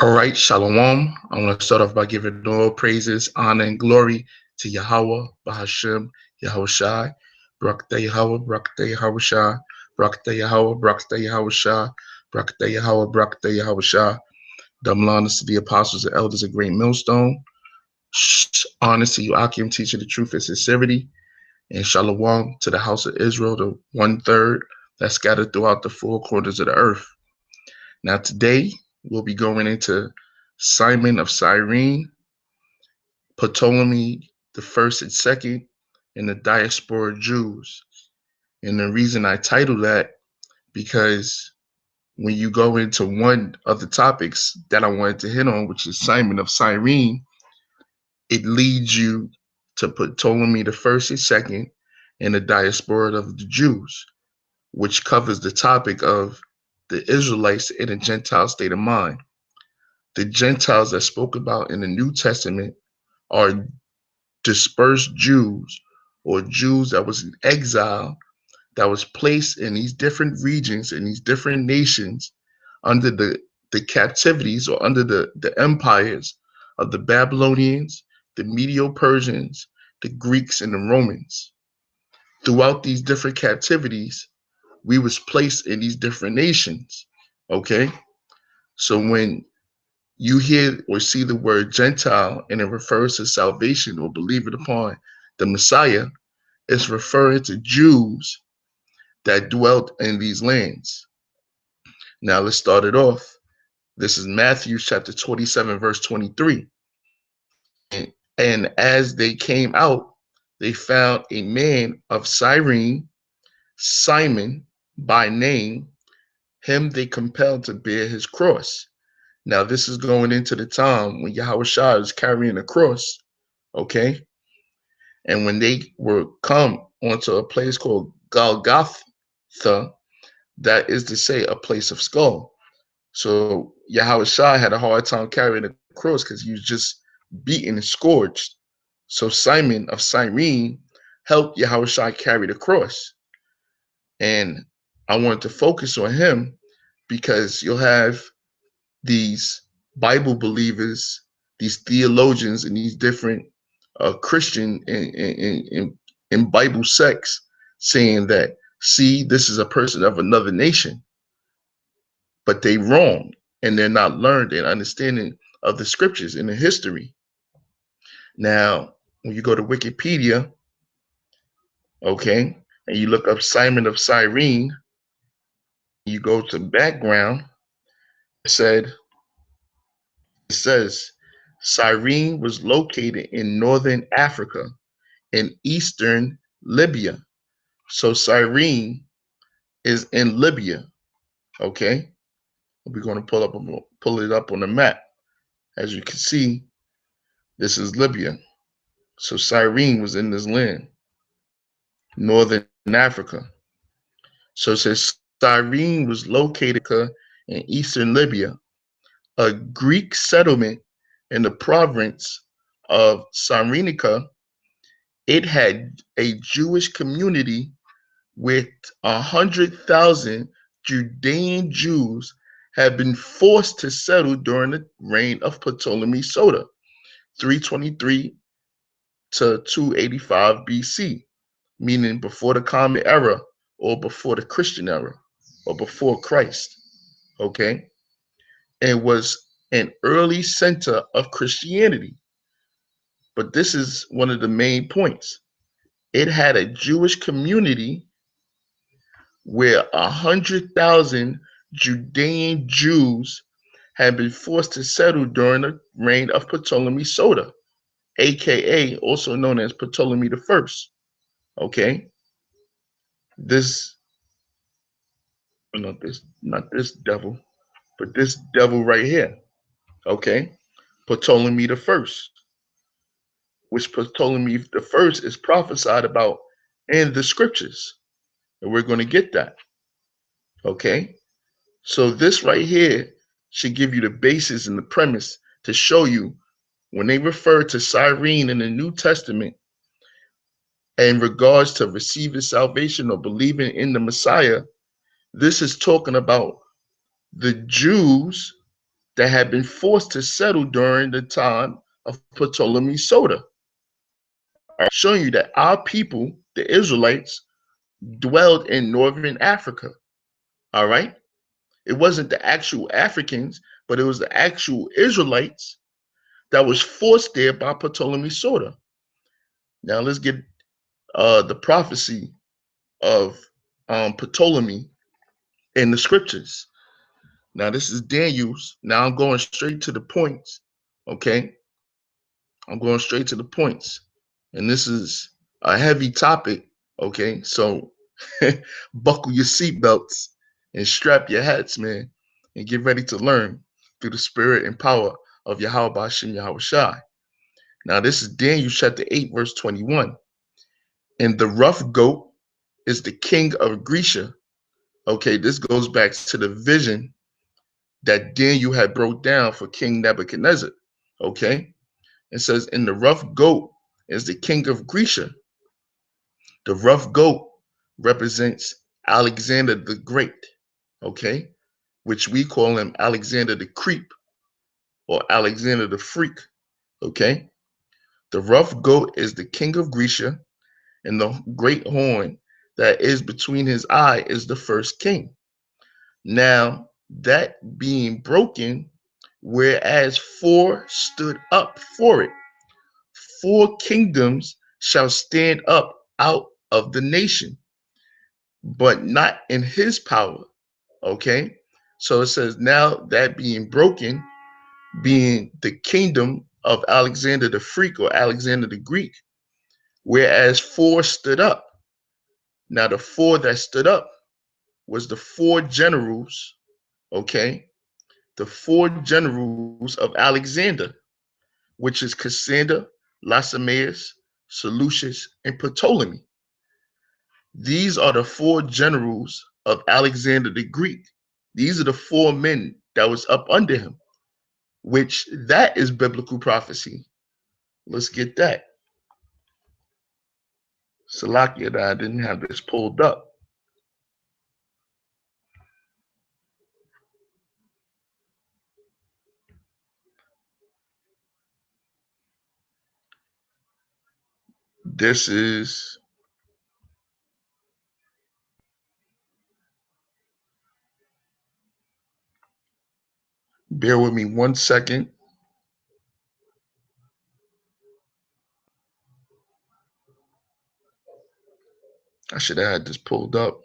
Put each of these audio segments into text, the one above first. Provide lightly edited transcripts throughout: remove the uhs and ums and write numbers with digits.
All right, Shalom. I want to start off by giving all praises, honor, and glory to Yahweh, Bahashem, Yahushai, Brakta Yahweh, Brakta Yahushai, Brakta Yahweh, Brakta Yahushai, Brakta Yahweh, Brakta Yahushai. Double honors to the apostles and elders of Great Millstone. Honors to you, Akim, teaching the truth and sincerity. And Shalom to the house of Israel, the 1/3 that's scattered throughout the four corners of the earth. Now, today, we'll be going into Simon of Cyrene, Ptolemy the first and second, and the Diaspora Jews. And the reason I title that, because when you go into one of the topics that I wanted to hit on, which is Simon of Cyrene, it leads you to Ptolemy the first and second and the Diaspora of the Jews, which covers the topic of the Israelites in a Gentile state of mind. The Gentiles that spoke about in the New Testament are dispersed Jews, or Jews that was in exile, that was placed in these different regions, in these different nations, under the captivities or under the empires of the Babylonians, the Medo-Persians, the Greeks, and the Romans. Throughout these different captivities, we was placed in these different nations, okay? So when you hear or see the word Gentile and it refers to salvation or believing upon the Messiah, it's referring to Jews that dwelt in these lands. Now let's start it off. This is Matthew chapter 27, verse 23. And as they came out, they found a man of Cyrene, Simon by name. Him they compelled to bear his cross. Now, this is going into the time when Yahushua is carrying a cross, okay? And when they were come onto a place called Golgotha, that is to say, a place of skull. So Yahushua had a hard time carrying the cross because he was just beaten and scourged. So Simon of Cyrene helped Yahushua carry the cross. And I wanted to focus on him because you'll have these Bible believers, these theologians, and these different Christian and Bible sects saying that, see, this is a person of another nation, but they wrong, and they're not learned and understanding of the scriptures and the history. Now, when you go to Wikipedia, okay, and you look up Simon of Cyrene, you go to background, it says Cyrene was located in northern Africa and eastern Libya. So Cyrene is in Libya, okay? We're going to pull it up on the map. As you can see, this is Libya. So Cyrene was in this land, northern Africa. So it says Cyrene was located in eastern Libya, a Greek settlement in the province of Cyrenaica. It had a Jewish community with 100,000 Judean Jews had been forced to settle during the reign of Ptolemy Soter, 323 to 285 BC, meaning before the Common Era or before the Christian era or before Christ, okay? And was an early center of Christianity. But this is one of the main points. It had a Jewish community where 100,000 Judean Jews had been forced to settle during the reign of Ptolemy Soter, A.K.A. also known as Ptolemy the First. Okay, not this devil, but this devil right here. Okay, Ptolemy the First, which Ptolemy the First is prophesied about in the scriptures, and we're going to get that. Okay, so this right here should give you the basis and the premise to show you when they refer to Cyrene in the New Testament in regards to receiving salvation or believing in the Messiah, this is talking about the Jews that had been forced to settle during the time of Ptolemy Soter. Showing you that our people, the Israelites, dwelled in northern Africa. All right. It wasn't the actual Africans, but it was the actual Israelites that was forced there by Ptolemy Soter. Now let's get the prophecy of Ptolemy in the scriptures. Now this is Daniel's. Now I'm going straight to the points. Okay. I'm going straight to the points. And this is a heavy topic. Okay. So buckle your seatbelts and strap your hats, man, and get ready to learn through the spirit and power of Yahweh Bashem Yahweh Shai. Now this is Daniel chapter 8, verse 21. And the rough goat is the king of Grecia. Okay, this goes back to the vision that Daniel had broke down for King Nebuchadnezzar. Okay, it says, and the rough goat is the king of Grecia. The rough goat represents Alexander the Great, okay, which we call him Alexander the Creep or Alexander the Freak, okay. The rough goat is the king of Grecia, and the great horn that is between his eye is the first king. Now, that being broken, whereas 4 stood up for it, 4 kingdoms shall stand up out of the nation, but not in his power. Okay. So it says, now that being broken, being the kingdom of Alexander the Freak or Alexander the Greek, whereas 4 stood up. Now the 4 that stood up was the 4 generals, okay, the 4 generals of Alexander, which is Cassander, Lacemaeus, Seleucus, and Ptolemy. These are the 4 generals of Alexander the Greek. These are the 4 men that was up under him, which that is biblical prophecy. Let's get that. Salakia that I didn't have this pulled up. This is bear with me 1 second. I should have had this pulled up.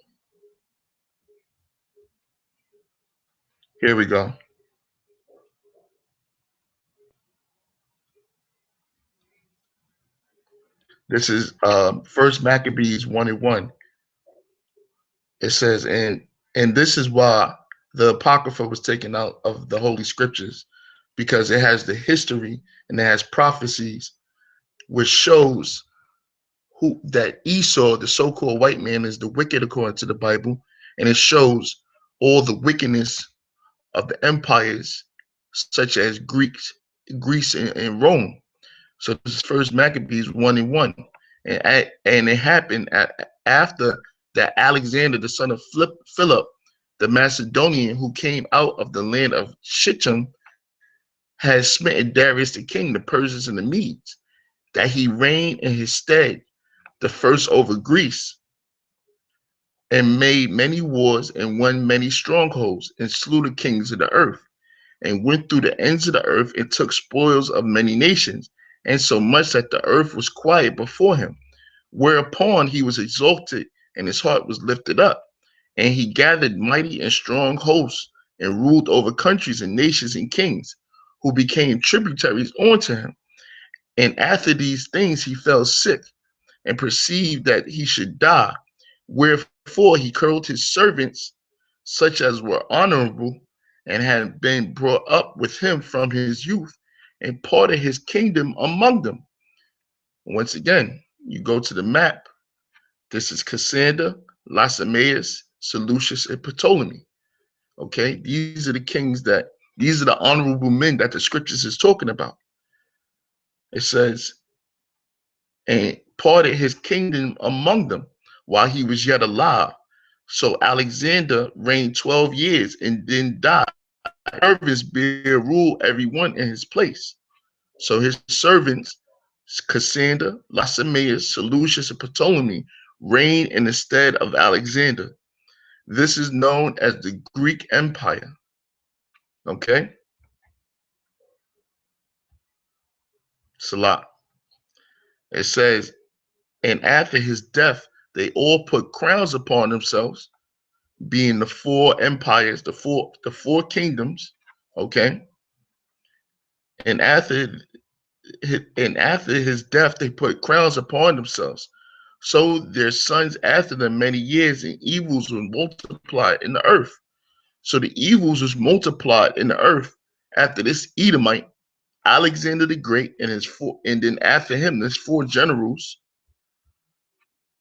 Here we go. This is First Maccabees 1:1. It says, and this is why the Apocrypha was taken out of the Holy Scriptures, because it has the history and it has prophecies, which shows who that Esau, the so-called white man, is the wicked according to the Bible, and it shows all the wickedness of the empires, such as Greece, and Rome. So this is First Maccabees 1:1, and it happened after that Alexander, the son of Philip, the Macedonian, who came out of the land of Shittim, had smitten Darius the king, the Persians and the Medes, that he reigned in his stead, the first over Greece, and made many wars and won many strongholds, and slew the kings of the earth, and went through the ends of the earth and took spoils of many nations, and so much that the earth was quiet before him. Whereupon he was exalted, and his heart was lifted up, and he gathered mighty and strong hosts, and ruled over countries and nations and kings, who became tributaries unto him. And after these things he fell sick, and perceived that he should die. Wherefore he called his servants, such as were honorable, and had been brought up with him from his youth, and parted his kingdom among them. Once again, you go to the map. This is Cassander, Lacemaeus, Seleucus, and Ptolemy. Okay, these are the kings these are the honorable men that the scriptures is talking about. It says, and parted his kingdom among them while he was yet alive. So Alexander reigned 12 years and then died. servants bear rule everyone in his place. So his servants, Cassander, Lysimaeus, Seleucus, and Ptolemy, reigned in the stead of Alexander. This is known as the Greek Empire. Okay? It's a lot. It says, and after his death, they all put crowns upon themselves, being the four empires, the four kingdoms. Okay? And after his death, they put crowns upon themselves. So their sons after them many years, and evils were multiplied in the earth. So the evils was multiplied in the earth after this Edomite, Alexander the Great, and then after him, there's four generals,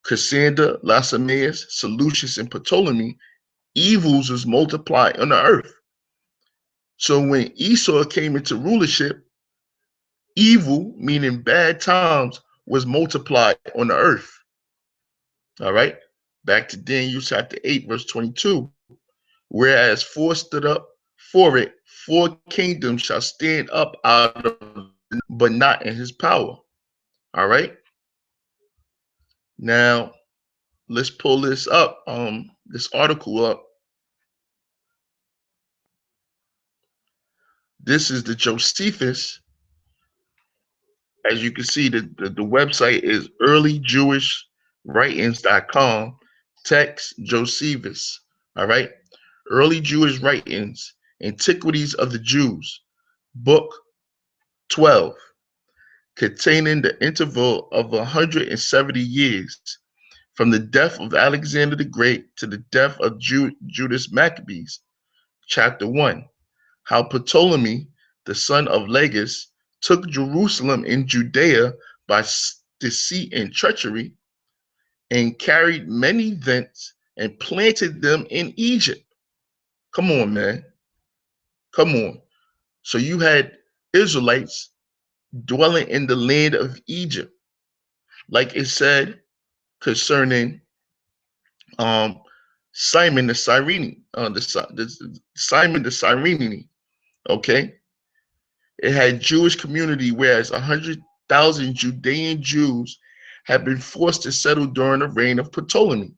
Cassander, Lysimaeus, Seleucus, and Ptolemy. Evils was multiplied on the earth. So when Esau came into rulership, evil, meaning bad times, was multiplied on the earth. All right. Back to Daniel chapter 8, verse 22. Whereas four stood up for it, four kingdoms shall stand up out of, but not in his power. All right. Now let's pull this up, this article up. This is the Josephus. As you can see, the website is earlyjewishwritings.com. Text Josephus. All right. Early Jewish Writings, Antiquities of the Jews, Book 12, containing the interval of 170 years from the death of Alexander the Great to the death of Judas Maccabees. Chapter 1, how Ptolemy, the son of Lagus, took Jerusalem in Judea by deceit and treachery, and carried many thence and planted them in Egypt. Come on, man. Come on. So you had Israelites dwelling in the land of Egypt, like it said concerning Simon the Cyrene, Simon the Cyrene. Okay, it had Jewish community, whereas 100,000 Judean Jews had been forced to settle during the reign of Ptolemy.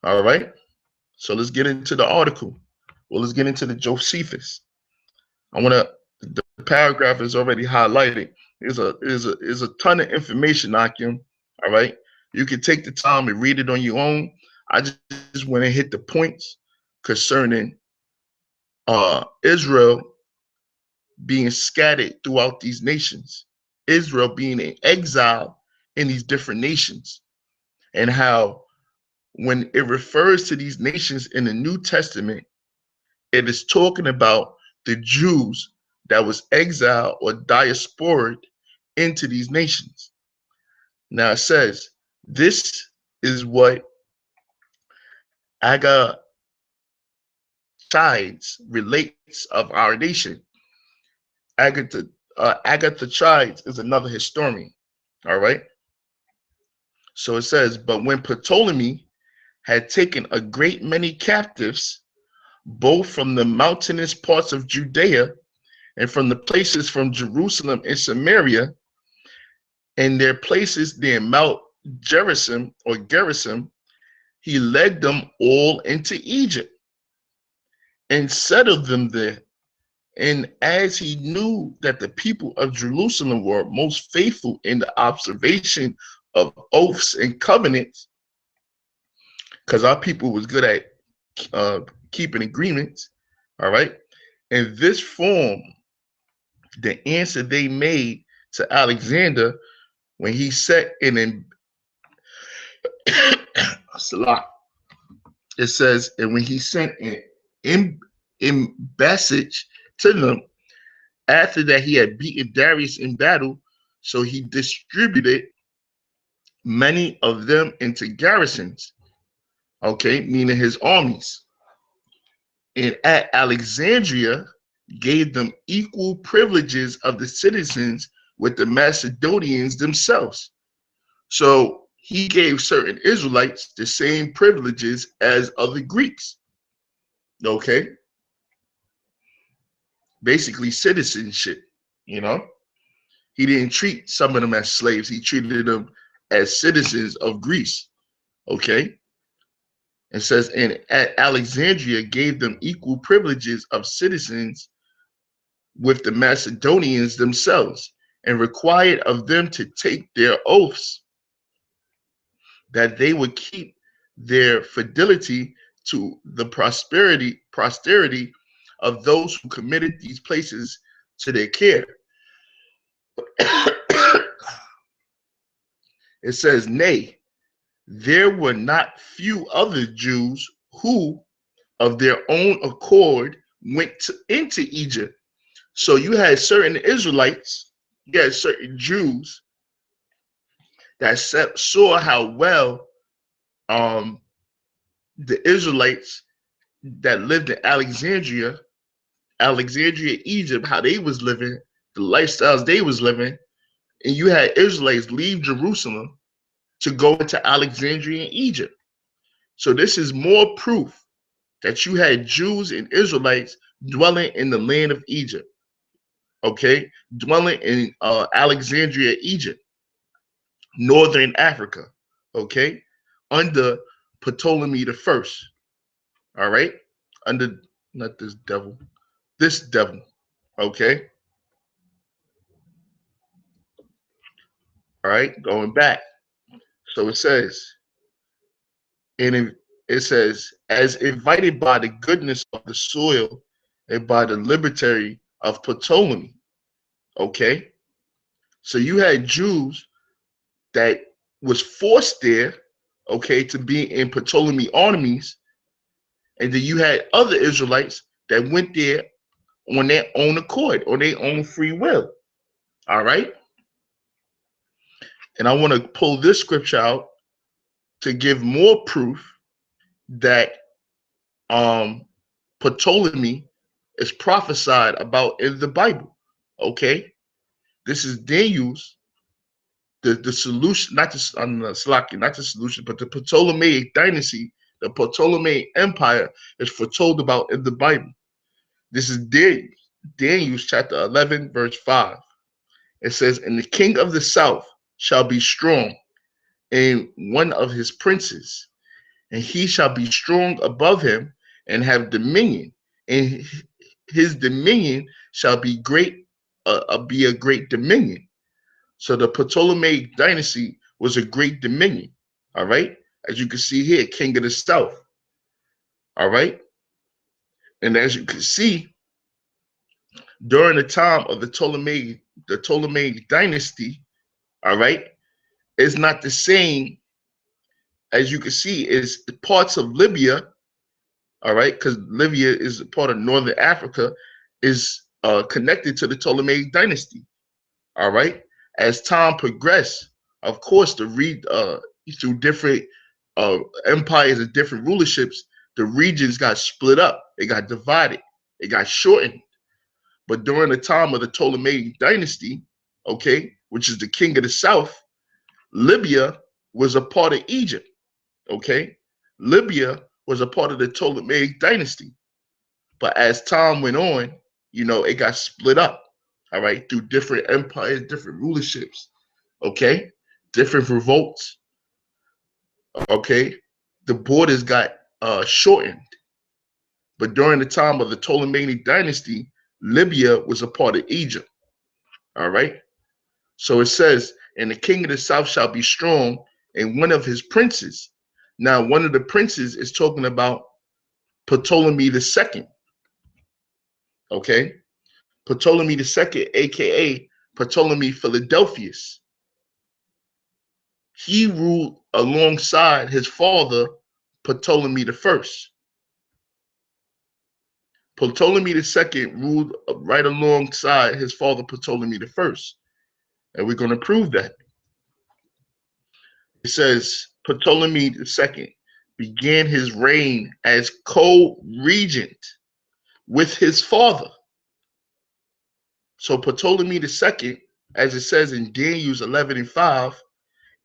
All right, so let's get into the article. Well, let's get into the Josephus. The paragraph is already highlighted. There's a ton of information, Akim. All right, you can take the time and read it on your own. I just want to hit the points concerning Israel being scattered throughout these nations, Israel being in exile in these different nations, and how when it refers to these nations in the New Testament, it is talking about the Jews that was exiled or diasporaed into these nations. Now it says, this is what A.K.A. relates of our nation. Agatha Chides is another historian. All right. So it says, but when Ptolemy had taken a great many captives, both from the mountainous parts of Judea and from the places from Jerusalem and Samaria, and their places near Mount Gerizim or Gerizim, he led them all into Egypt and settled them there. And as he knew that the people of Jerusalem were most faithful in the observation of oaths and covenants, because our people was good at keeping agreements, all right? In this form, the answer they made to Alexander when he set it says, and when he sent an embassage to them, after that he had beaten Darius in battle, so he distributed many of them into garrisons, okay, meaning his armies. And at Alexandria, gave them equal privileges of the citizens with the Macedonians themselves. So he gave certain Israelites the same privileges as other Greeks. Okay. basically citizenship, you know. He didn't treat some of them as slaves. He treated them as citizens of Greece, okay? It says, and at Alexandria gave them equal privileges of citizens with the Macedonians themselves, and required of them to take their oaths that they would keep their fidelity to the posterity of those who committed these places to their care. It says, nay, there were not few other Jews who, of their own accord, went into Egypt. So you had certain Israelites, you had certain Jews that saw how well the Israelites that lived in Alexandria, Egypt, how they was living, the lifestyles they was living, and you had Israelites leave Jerusalem to go into Alexandria in Egypt. So this is more proof that you had Jews and Israelites dwelling in the land of Egypt, okay? Dwelling in Alexandria, Egypt, northern Africa, okay? Under Ptolemy the First, all right? Under, not this devil, okay? All right, going back. So it says, and it says, as invited by the goodness of the soil and by the liberty of Ptolemy, okay? So you had Jews that was forced there, okay, to be in Ptolemy armies, and then you had other Israelites that went there on their own accord, on their own free will, all right? And I want to pull this scripture out to give more proof that Ptolemy is prophesied about in the Bible, okay? This is Daniel's, the solution, not the solution, but the Ptolemaic dynasty, the Ptolemaic Empire is foretold about in the Bible. This is Daniel's chapter 11, verse 5. It says, and the king of the south shall be strong, and one of his princes, and he shall be strong above him and have dominion, and his dominion shall be great, be a great dominion. So the Ptolemaic dynasty was a great dominion, all right? As you can see here, king of the south, all right? And as you can see, during the time of the Ptolemaic dynasty, all right, it's not the same. As you can see, is parts of Libya, all right, because Libya is a part of northern Africa, is connected to the Ptolemaic dynasty, all right? As time progressed, of course, through different empires and different rulerships, the regions got split up, it got divided, it got shortened. But during the time of the Ptolemaic dynasty, okay, which is the king of the south, Libya was a part of Egypt, okay? Libya was a part of the Ptolemaic dynasty. But as time went on, you know, it got split up, all right, through different empires, different rulerships, okay? Different revolts, okay? The borders got shortened. But during the time of the Ptolemaic dynasty, Libya was a part of Egypt, all right? So it says, and the king of the south shall be strong, and one of his princes. Now, one of the princes is talking about Ptolemy the Second, okay? Ptolemy the Second, A.K.A. Ptolemy Philadelphus. He ruled alongside his father, Ptolemy the First. Ptolemy the Second ruled right alongside his father, Ptolemy the First. And we're going to prove that. It says, Ptolemy II began his reign as co-regent with his father. So Ptolemy II, as it says in Daniel's 11 and 5,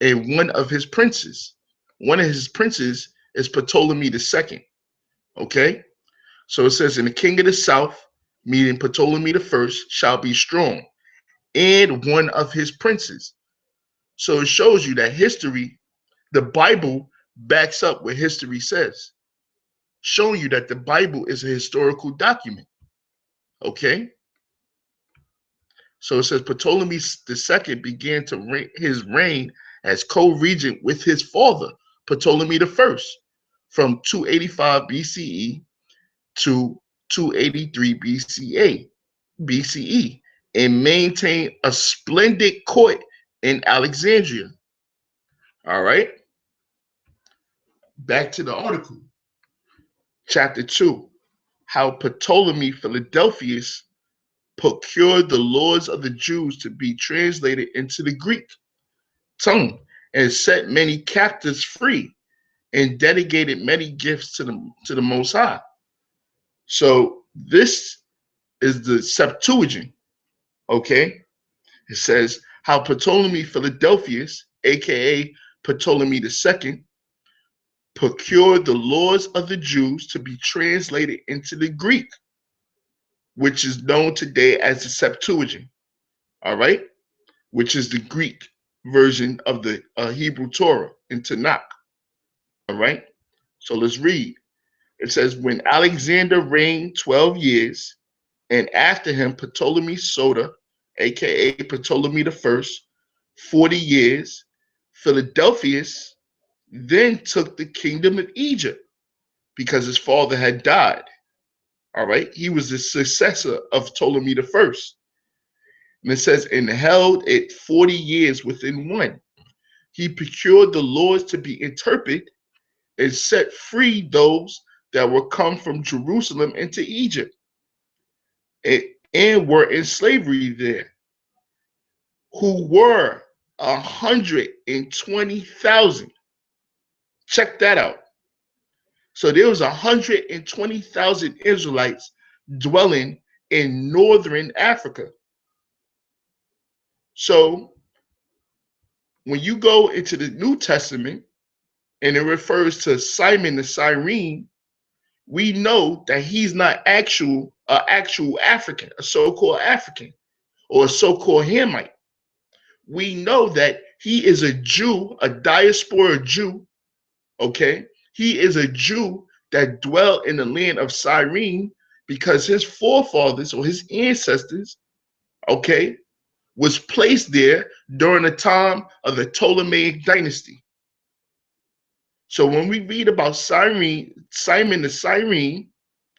and one of his princes. One of his princes is Ptolemy II. Okay? So it says, in the king of the south meaning Ptolemy the first, shall be strong, and one of his princes. So it shows you that history, the Bible backs up what history says, showing you that the Bible is a historical document. Okay? So it says Ptolemy II began to his reign as co-regent with his father, Ptolemy I, from 285 BCE to 283 BCE, and maintained a splendid court in Alexandria. All right? Back to the article. Chapter 2, how Ptolemy Philadelphus procured the laws of the Jews to be translated into the Greek tongue and set many captives free and dedicated many gifts to the Most High. So this is the Septuagint, okay? It says how Ptolemy Philadelphus, A.K.A. Ptolemy II, procured the laws of the Jews to be translated into the Greek, which is known today as the Septuagint, all right? Which is the Greek version of the Hebrew Torah in Tanakh, all right? So let's read. It says, when Alexander reigned 12 years, and after him Ptolemy Soter, A.K.A. Ptolemy I, 40 years, Philadelphus then took the kingdom of Egypt because his father had died. All right, he was the successor of Ptolemy I. And it says, and held it 40 years within one. He procured the laws to be interpreted and set free those that were come from Jerusalem into Egypt and were in slavery there, who were 120,000. Check that out. So there was 120,000 Israelites dwelling in northern Africa. So when you go into the New Testament and it refers to Simon the Cyrene, we know that he's not actual African, a so-called African or a so-called Hamite. We know that he is a Jew, a diaspora Jew, okay? He is a Jew that dwelt in the land of Cyrene because his forefathers or his ancestors, okay, was placed there during the time of the Ptolemaic dynasty. So when we read about Simon the Cyrene,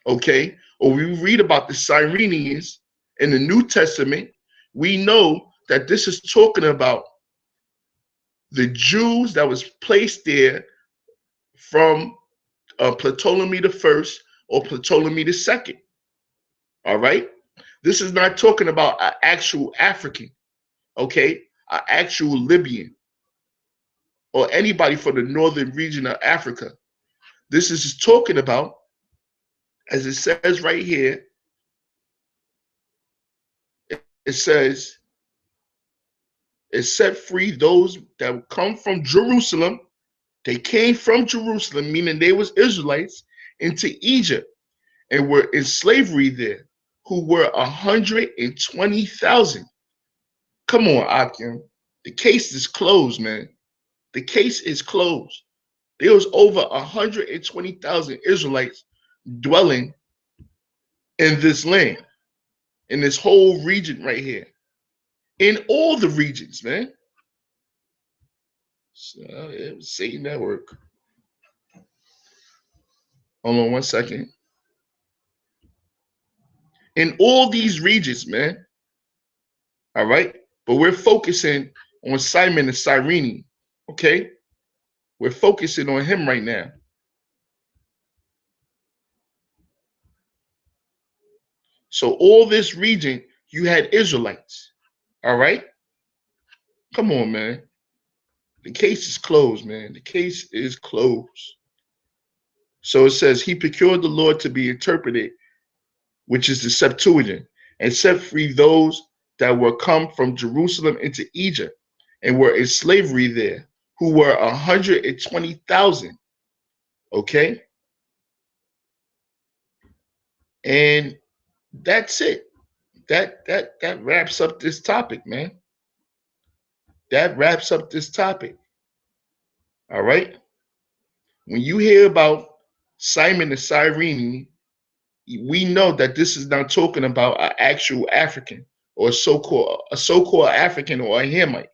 okay, or we read about the Cyrenians in the New Testament, we know that this is talking about the Jews that was placed there from Ptolemy I or Ptolemy II. All right? This is not talking about an actual African, okay, an actual Libyan, or anybody from the northern region of Africa. This is just talking about, as it says right here, it says, it set free those that come from Jerusalem. They came from Jerusalem, meaning they was Israelites, into Egypt and were in slavery there, who were 120,000. Come on, Akim. The case is closed, man. The case is closed. There was over 120,000 Israelites dwelling in this land, in this whole region right here, in all the regions, man. So it was Satan Network. Hold on one second. In all these regions, man. All right. But we're focusing on Simon the Cyrene. Okay. We're focusing on him right now. So all this region, you had Israelites. All right. Come on, man. The case is closed, man. The case is closed. So it says, he procured the Lord to be interpreted, which is the Septuagint, and set free those that were come from Jerusalem into Egypt and were in slavery there, who were 120,000. Okay? And That's it. That wraps up this topic, man. That wraps up this topic. All right. When you hear about Simon the Cyrene, we know that this is not talking about an actual African or a so-called African or a Hamite.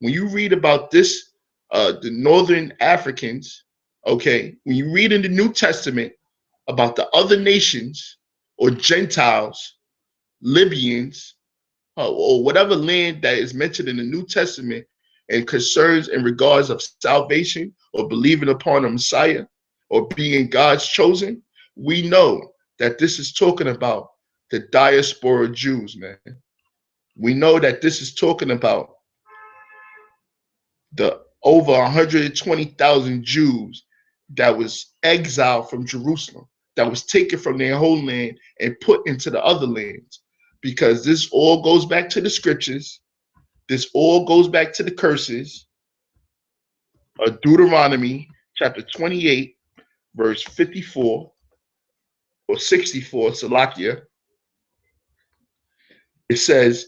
When you read about this, the Northern Africans, okay, when you read in the New Testament about the other nations or Gentiles, Libyans, or whatever land that is mentioned in the New Testament and concerns in regards of salvation or believing upon a Messiah or being God's chosen, we know that this is talking about the diaspora Jews, man. We know that this is talking about the over 120,000 Jews that was exiled from Jerusalem, that was taken from their homeland and put into the other lands. Because this all goes back to the scriptures. This all goes back to the curses of Deuteronomy chapter 28, verse 54 or 64, Salakia. It says,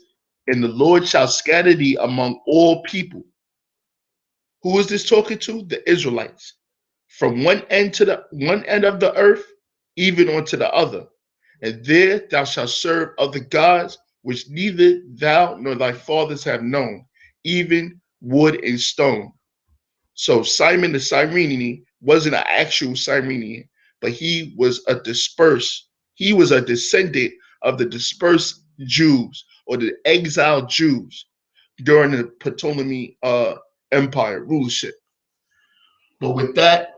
and the Lord shall scatter thee among all people. Who is this talking to? The Israelites. From one end to the one end of the earth, even unto the other. And there thou shalt serve other gods, which neither thou nor thy fathers have known, even wood and stone. So Simon the Cyrene wasn't an actual Cyrenian, but he was a descendant of the dispersed Jews or the exiled Jews during the Ptolemy Empire rulership. But with that,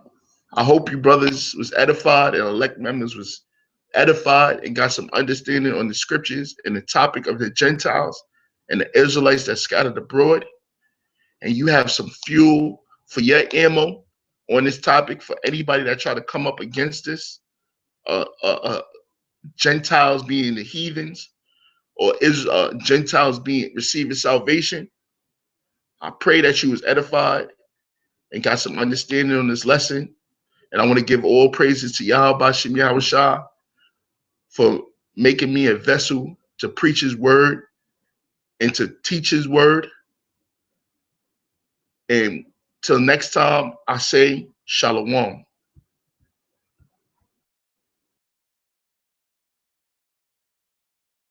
I hope you brothers was edified and elect members was edified and got some understanding on the scriptures and the topic of the Gentiles and the Israelites that scattered abroad. And you have some fuel for your ammo on this topic for anybody that try to come up against this. Gentiles being the heathens or Gentiles being receiving salvation. I pray that you was edified and got some understanding on this lesson. And I want to give all praises to Yahweh Shem Yahushua for making me a vessel to preach his word and to teach his word. And till next time, I say shalom.